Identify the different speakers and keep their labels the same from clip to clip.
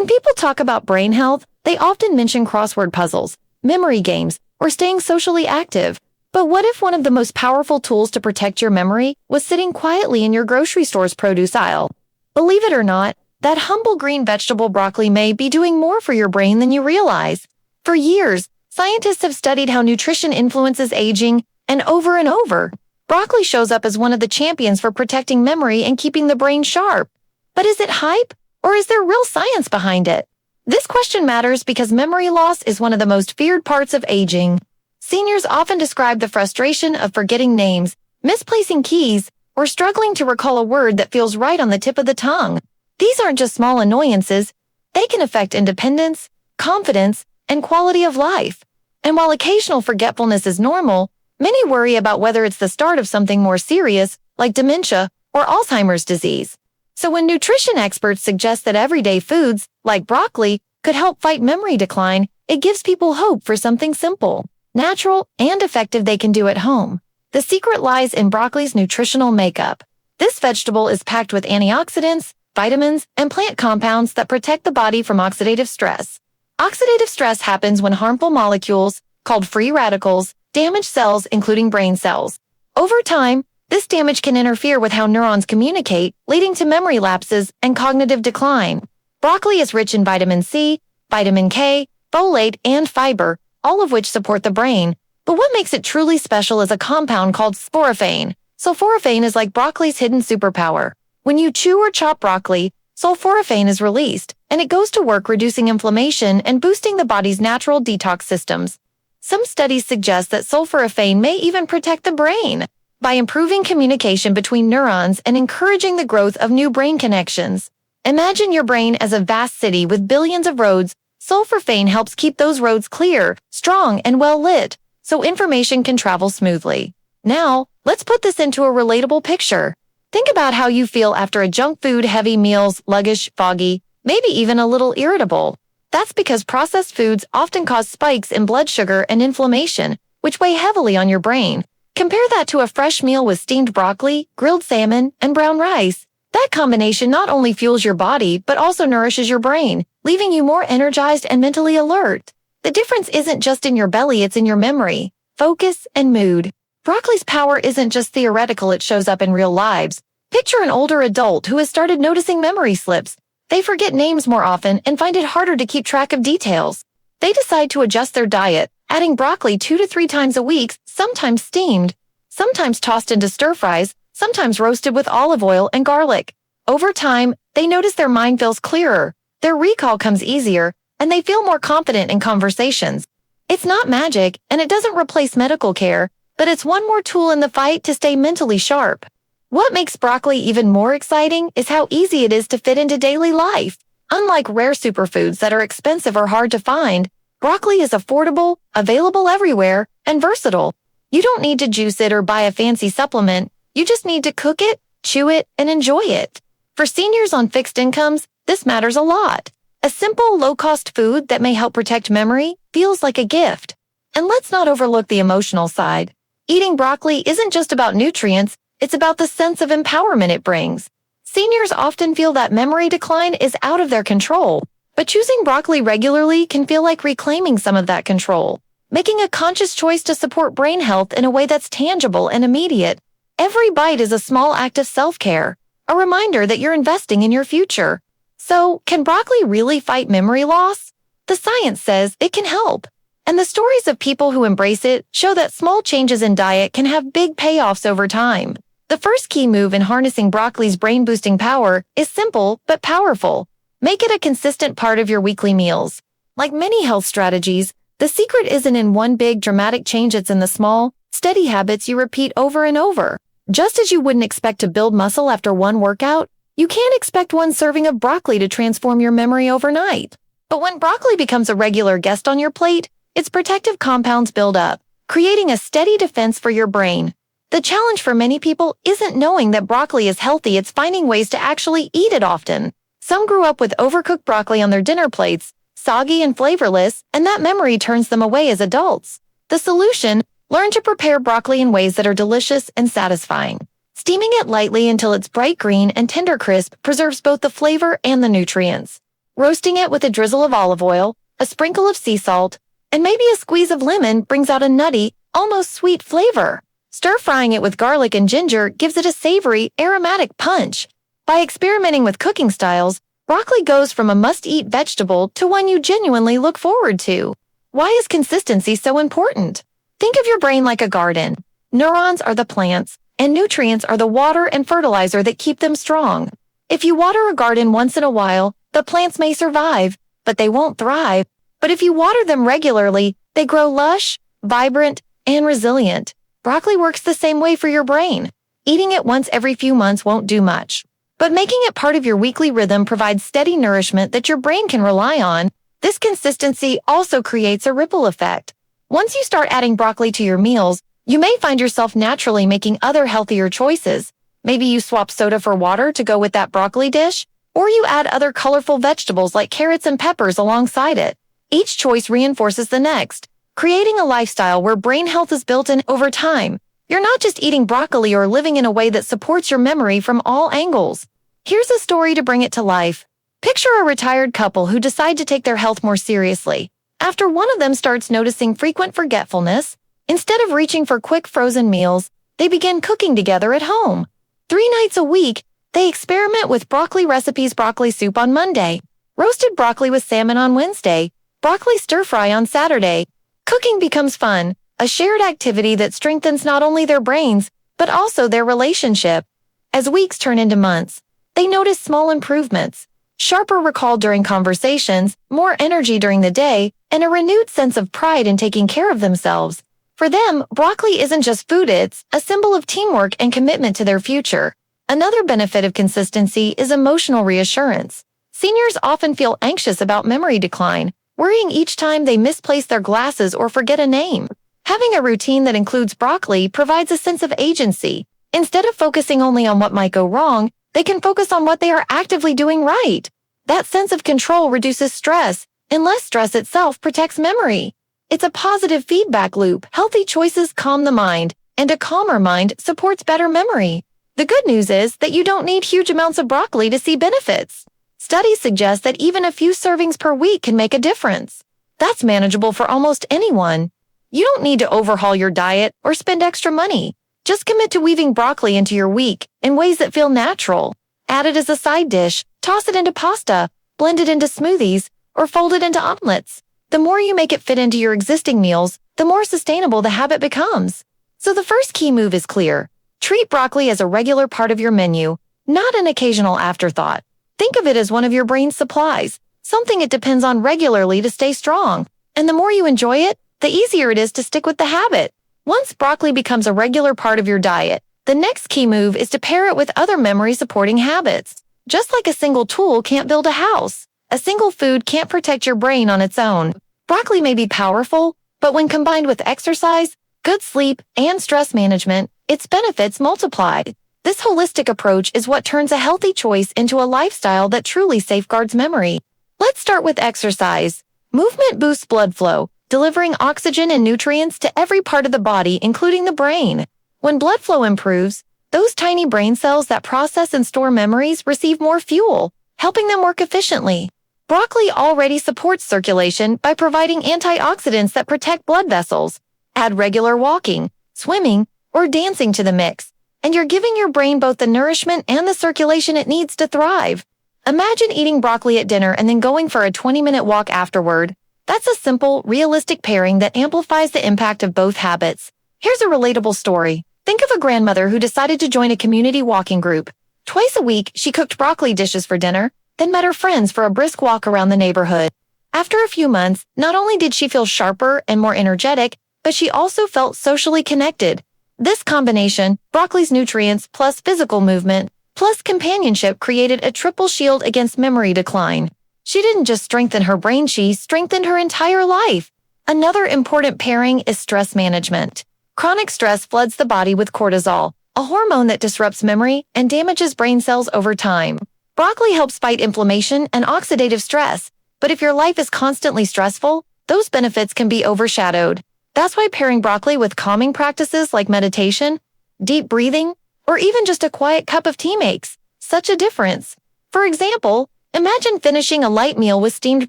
Speaker 1: When people talk about brain health, they often mention crossword puzzles, memory games, or staying socially active. But what if one of the most powerful tools to protect your memory was sitting quietly in your grocery store's produce aisle? Believe it or not, that humble green vegetable broccoli may be doing more for your brain than you realize. For years, scientists have studied how nutrition influences aging, and over, broccoli shows up as one of the champions for protecting memory and keeping the brain sharp. But is it hype, or is there real science behind it? This question matters because memory loss is one of the most feared parts of aging. Seniors often describe the frustration of forgetting names, misplacing keys, or struggling to recall a word that feels right on the tip of the tongue. These aren't just small annoyances. They can affect independence, confidence, and quality of life. And while occasional forgetfulness is normal, many worry about whether it's the start of something more serious, like dementia or Alzheimer's disease. So when nutrition experts suggest that everyday foods, like broccoli, could help fight memory decline, it gives people hope for something simple, natural, and effective they can do at home. The secret lies in broccoli's nutritional makeup. This vegetable is packed with antioxidants, vitamins, and plant compounds that protect the body from oxidative stress. Oxidative stress happens when harmful molecules, called free radicals, damage cells, including brain cells. Over time, this damage can interfere with how neurons communicate, leading to memory lapses and cognitive decline. Broccoli is rich in vitamin C, vitamin K, folate, and fiber, all of which support the brain. But what makes it truly special is a compound called sulforaphane. Sulforaphane is like broccoli's hidden superpower. When you chew or chop broccoli, sulforaphane is released, and it goes to work reducing inflammation and boosting the body's natural detox systems. Some studies suggest that sulforaphane may even protect the brain by improving communication between neurons and encouraging the growth of new brain connections. Imagine your brain as a vast city with billions of roads. Sulforaphane helps keep those roads clear, strong, and well lit, so information can travel smoothly. Now, let's put this into a relatable picture. Think about how you feel after a junk food-heavy meal, sluggish, foggy, maybe even a little irritable. That's because processed foods often cause spikes in blood sugar and inflammation, which weigh heavily on your brain. Compare that to a fresh meal with steamed broccoli, grilled salmon, and brown rice. That combination not only fuels your body, but also nourishes your brain, leaving you more energized and mentally alert. The difference isn't just in your belly, it's in your memory, focus, and mood. Broccoli's power isn't just theoretical, it shows up in real lives. Picture an older adult who has started noticing memory slips. They forget names more often and find it harder to keep track of details. They decide to adjust their diet, adding broccoli 2 to 3 times a week, sometimes steamed, sometimes tossed into stir-fries, sometimes roasted with olive oil and garlic. Over time, they notice their mind feels clearer, their recall comes easier, and they feel more confident in conversations. It's not magic, and it doesn't replace medical care, but it's one more tool in the fight to stay mentally sharp. What makes broccoli even more exciting is how easy it is to fit into daily life. Unlike rare superfoods that are expensive or hard to find, broccoli is affordable, available everywhere, and versatile. You don't need to juice it or buy a fancy supplement. You just need to cook it, chew it, and enjoy it. For seniors on fixed incomes, this matters a lot. A simple, low-cost food that may help protect memory feels like a gift. And let's not overlook the emotional side. Eating broccoli isn't just about nutrients, it's about the sense of empowerment it brings. Seniors often feel that memory decline is out of their control, but choosing broccoli regularly can feel like reclaiming some of that control, making a conscious choice to support brain health in a way that's tangible and immediate. Every bite is a small act of self-care, a reminder that you're investing in your future. So, can broccoli really fight memory loss? The science says it can help. And the stories of people who embrace it show that small changes in diet can have big payoffs over time. The first key move in harnessing broccoli's brain-boosting power is simple but powerful. Make it a consistent part of your weekly meals. Like many health strategies, the secret isn't in one big dramatic change, it's in the small, steady habits you repeat over and over. Just as you wouldn't expect to build muscle after one workout, you can't expect one serving of broccoli to transform your memory overnight. But when broccoli becomes a regular guest on your plate, its protective compounds build up, creating a steady defense for your brain. The challenge for many people isn't knowing that broccoli is healthy, it's finding ways to actually eat it often. Some grew up with overcooked broccoli on their dinner plates, soggy and flavorless, and that memory turns them away as adults. The solution: learn to prepare broccoli in ways that are delicious and satisfying. Steaming it lightly until it's bright green and tender crisp preserves both the flavor and the nutrients. Roasting it with a drizzle of olive oil, a sprinkle of sea salt, and maybe a squeeze of lemon brings out a nutty, almost sweet flavor. Stir-frying it with garlic and ginger gives it a savory, aromatic punch. By experimenting with cooking styles, broccoli goes from a must-eat vegetable to one you genuinely look forward to. Why is consistency so important? Think of your brain like a garden. Neurons are the plants, and nutrients are the water and fertilizer that keep them strong. If you water a garden once in a while, the plants may survive, but they won't thrive. But if you water them regularly, they grow lush, vibrant, and resilient. Broccoli works the same way for your brain. Eating it once every few months won't do much. But making it part of your weekly rhythm provides steady nourishment that your brain can rely on. This consistency also creates a ripple effect. Once you start adding broccoli to your meals, you may find yourself naturally making other healthier choices. Maybe you swap soda for water to go with that broccoli dish, or you add other colorful vegetables like carrots and peppers alongside it. Each choice reinforces the next, creating a lifestyle where brain health is built in over time. You're not just eating broccoli or living in a way that supports your memory from all angles. Here's a story to bring it to life. Picture a retired couple who decide to take their health more seriously. After one of them starts noticing frequent forgetfulness, instead of reaching for quick frozen meals, they begin cooking together at home. 3 nights a week, they experiment with broccoli recipes: broccoli soup on Monday, roasted broccoli with salmon on Wednesday, broccoli stir-fry on Saturday. Cooking becomes fun, a shared activity that strengthens not only their brains, but also their relationship. As weeks turn into months, they notice small improvements: sharper recall during conversations, more energy during the day, and a renewed sense of pride in taking care of themselves. For them, broccoli isn't just food, it's a symbol of teamwork and commitment to their future. Another benefit of consistency is emotional reassurance. Seniors often feel anxious about memory decline, worrying each time they misplace their glasses or forget a name. Having a routine that includes broccoli provides a sense of agency. Instead of focusing only on what might go wrong, they can focus on what they are actively doing right. That sense of control reduces stress, and less stress itself protects memory. It's a positive feedback loop. Healthy choices calm the mind, and a calmer mind supports better memory. The good news is that you don't need huge amounts of broccoli to see benefits. Studies suggest that even a few servings per week can make a difference. That's manageable for almost anyone. You don't need to overhaul your diet or spend extra money. Just commit to weaving broccoli into your week in ways that feel natural. Add it as a side dish, toss it into pasta, blend it into smoothies, or fold it into omelets. The more you make it fit into your existing meals, the more sustainable the habit becomes. So the first key move is clear. Treat broccoli as a regular part of your menu, not an occasional afterthought. Think of it as one of your brain's supplies, something it depends on regularly to stay strong. And the more you enjoy it, the easier it is to stick with the habit. Once broccoli becomes a regular part of your diet, the next key move is to pair it with other memory-supporting habits. Just like a single tool can't build a house, a single food can't protect your brain on its own. Broccoli may be powerful, but when combined with exercise, good sleep, and stress management, its benefits multiply. This holistic approach is what turns a healthy choice into a lifestyle that truly safeguards memory. Let's start with exercise. Movement boosts blood flow, delivering oxygen and nutrients to every part of the body, including the brain. When blood flow improves, those tiny brain cells that process and store memories receive more fuel, helping them work efficiently. Broccoli already supports circulation by providing antioxidants that protect blood vessels. Add regular walking, swimming, or dancing to the mix, and you're giving your brain both the nourishment and the circulation it needs to thrive. Imagine eating broccoli at dinner and then going for a 20-minute walk afterward. That's a simple, realistic pairing that amplifies the impact of both habits. Here's a relatable story. Think of a grandmother who decided to join a community walking group. Twice a week, she cooked broccoli dishes for dinner, then met her friends for a brisk walk around the neighborhood. After a few months, not only did she feel sharper and more energetic, but she also felt socially connected. This combination, broccoli's nutrients plus physical movement, plus companionship, created a triple shield against memory decline. She didn't just strengthen her brain, she strengthened her entire life. Another important pairing is stress management. Chronic stress floods the body with cortisol, a hormone that disrupts memory and damages brain cells over time. Broccoli helps fight inflammation and oxidative stress, but if your life is constantly stressful, those benefits can be overshadowed. That's why pairing broccoli with calming practices like meditation, deep breathing, or even just a quiet cup of tea makes such a difference. For example, Imagine finishing a light meal with steamed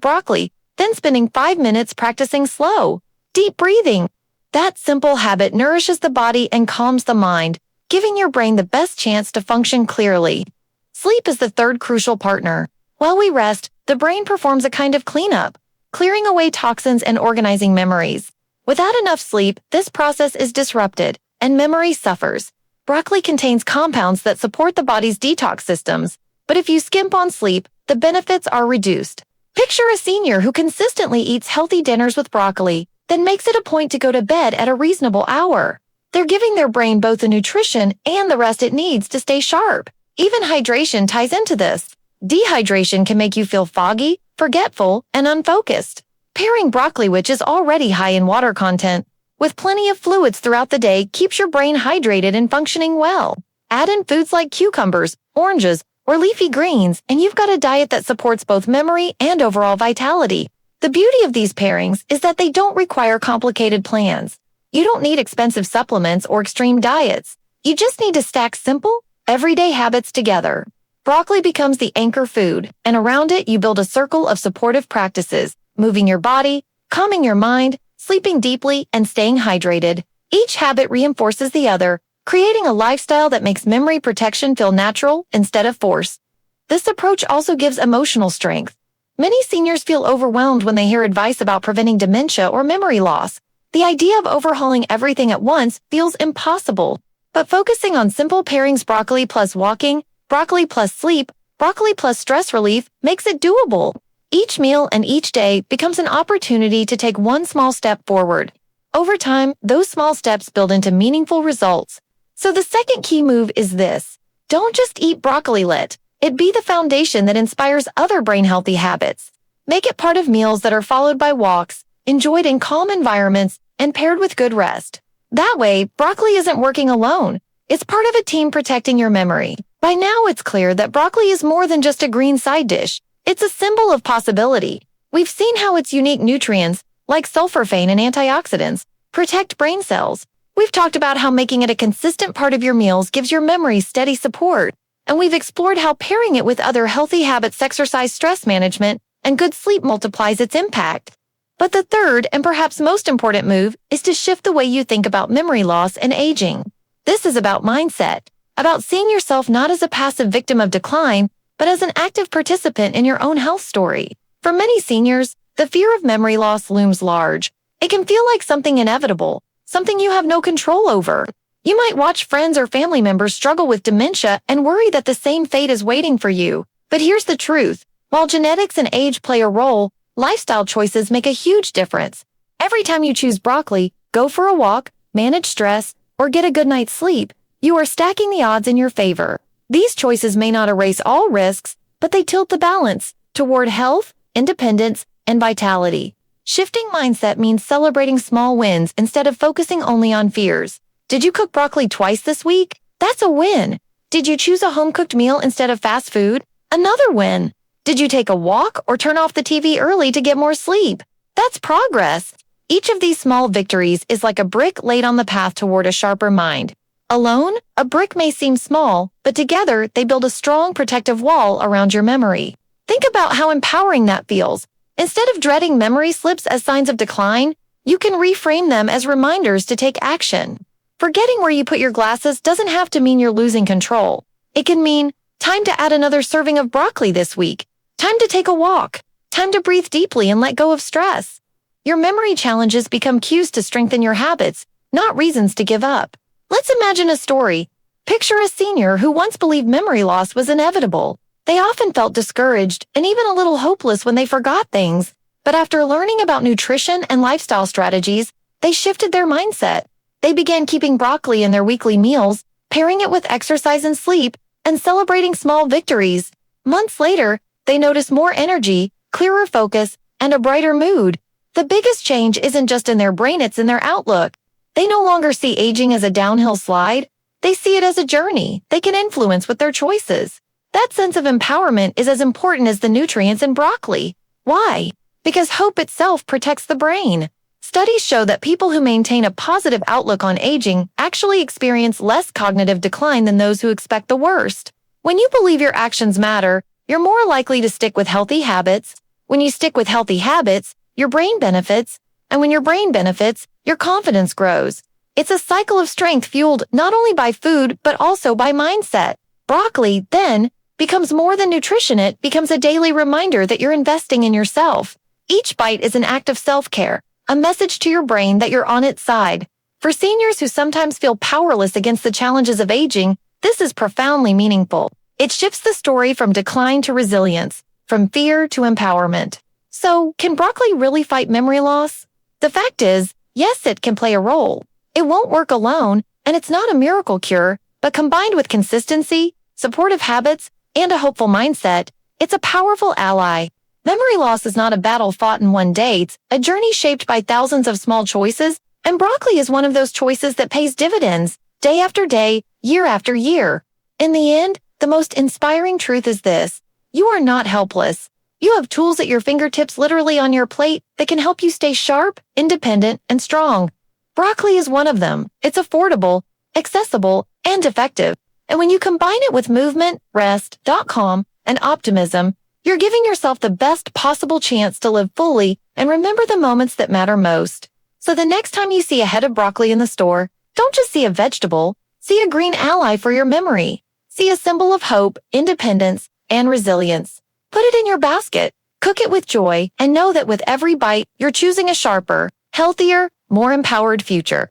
Speaker 1: broccoli, then spending 5 minutes practicing slow, deep breathing. That simple habit nourishes the body and calms the mind, giving your brain the best chance to function clearly. Sleep is the third crucial partner. While we rest, the brain performs a kind of cleanup, clearing away toxins and organizing memories. Without enough sleep, this process is disrupted, and memory suffers. Broccoli contains compounds that support the body's detox systems, but if you skimp on sleep, the benefits are reduced. Picture a senior who consistently eats healthy dinners with broccoli, then makes it a point to go to bed at a reasonable hour. They're giving their brain both the nutrition and the rest it needs to stay sharp. Even hydration ties into this. Dehydration can make you feel foggy, forgetful, and unfocused. Pairing broccoli, which is already high in water content, with plenty of fluids throughout the day keeps your brain hydrated and functioning well. Add in foods like cucumbers, oranges, or leafy greens, and you've got a diet that supports both memory and overall vitality. The beauty of these pairings is that they don't require complicated plans. You don't need expensive supplements or extreme diets. You just need to stack simple, everyday habits together. Broccoli becomes the anchor food, and around it you build a circle of supportive practices, moving your body, calming your mind, sleeping deeply, and staying hydrated. Each habit reinforces the other, creating a lifestyle that makes memory protection feel natural instead of forced. This approach also gives emotional strength. Many seniors feel overwhelmed when they hear advice about preventing dementia or memory loss. The idea of overhauling everything at once feels impossible. But focusing on simple pairings, broccoli plus walking, broccoli plus sleep, broccoli plus stress relief, makes it doable. Each meal and each day becomes an opportunity to take one small step forward. Over time, those small steps build into meaningful results. So the second key move is this. Don't just eat broccoli, let it be the foundation that inspires other brain-healthy habits. Make it part of meals that are followed by walks, enjoyed in calm environments, and paired with good rest. That way, broccoli isn't working alone. It's part of a team protecting your memory. By now, it's clear that broccoli is more than just a green side dish. It's a symbol of possibility. We've seen how its unique nutrients, like sulforaphane and antioxidants, protect brain cells. We've talked about how making it a consistent part of your meals gives your memory steady support. And we've explored how pairing it with other healthy habits, exercise, stress management, and good sleep multiplies its impact. But the third and perhaps most important move is to shift the way you think about memory loss and aging. This is about mindset, about seeing yourself not as a passive victim of decline, but as an active participant in your own health story. For many seniors, the fear of memory loss looms large. It can feel like something inevitable, something you have no control over. You might watch friends or family members struggle with dementia and worry that the same fate is waiting for you. But here's the truth. While genetics and age play a role, lifestyle choices make a huge difference. Every time you choose broccoli, go for a walk, manage stress, or get a good night's sleep, you are stacking the odds in your favor. These choices may not erase all risks, but they tilt the balance toward health, independence, and vitality. Shifting mindset means celebrating small wins instead of focusing only on fears. Did you cook broccoli twice this week? That's a win. Did you choose a home-cooked meal instead of fast food? Another win. Did you take a walk or turn off the TV early to get more sleep? That's progress. Each of these small victories is like a brick laid on the path toward a sharper mind. Alone, a brick may seem small, but together they build a strong protective wall around your memory. Think about how empowering that feels. Instead of dreading memory slips as signs of decline, you can reframe them as reminders to take action. Forgetting where you put your glasses doesn't have to mean you're losing control. It can mean, time to add another serving of broccoli this week. Time to take a walk. Time to breathe deeply and let go of stress. Your memory challenges become cues to strengthen your habits, not reasons to give up. Let's imagine a story. Picture a senior who once believed memory loss was inevitable. They often felt discouraged and even a little hopeless when they forgot things. But after learning about nutrition and lifestyle strategies, they shifted their mindset. They began keeping broccoli in their weekly meals, pairing it with exercise and sleep, and celebrating small victories. Months later, they noticed more energy, clearer focus, and a brighter mood. The biggest change isn't just in their brain, it's in their outlook. They no longer see aging as a downhill slide. They see it as a journey they can influence with their choices. That sense of empowerment is as important as the nutrients in broccoli. Why? Because hope itself protects the brain. Studies show that people who maintain a positive outlook on aging actually experience less cognitive decline than those who expect the worst. When you believe your actions matter, you're more likely to stick with healthy habits. When you stick with healthy habits, your brain benefits, and when your brain benefits, your confidence grows. It's a cycle of strength fueled not only by food, but also by mindset. Broccoli, then, becomes more than nutrition. It becomes a daily reminder that you're investing in yourself. Each bite is an act of self-care, a message to your brain that you're on its side. For seniors who sometimes feel powerless against the challenges of aging, this is profoundly meaningful. It shifts the story from decline to resilience, from fear to empowerment. So, can broccoli really fight memory loss? The fact is, yes, it can play a role. It won't work alone, and it's not a miracle cure, but combined with consistency, supportive habits, and a hopeful mindset, it's a powerful ally. Memory loss is not a battle fought in one day. It's a journey shaped by thousands of small choices, and broccoli is one of those choices that pays dividends, day after day, year after year. In the end, the most inspiring truth is this: you are not helpless. You have tools at your fingertips, literally on your plate, that can help you stay sharp, independent, and strong. Broccoli is one of them. It's affordable, accessible, and effective. And when you combine it with movement, rest, calm, and optimism, you're giving yourself the best possible chance to live fully and remember the moments that matter most. So the next time you see a head of broccoli in the store, don't just see a vegetable, see a green ally for your memory. See a symbol of hope, independence, and resilience. Put it in your basket, cook it with joy, and know that with every bite, you're choosing a sharper, healthier, more empowered future.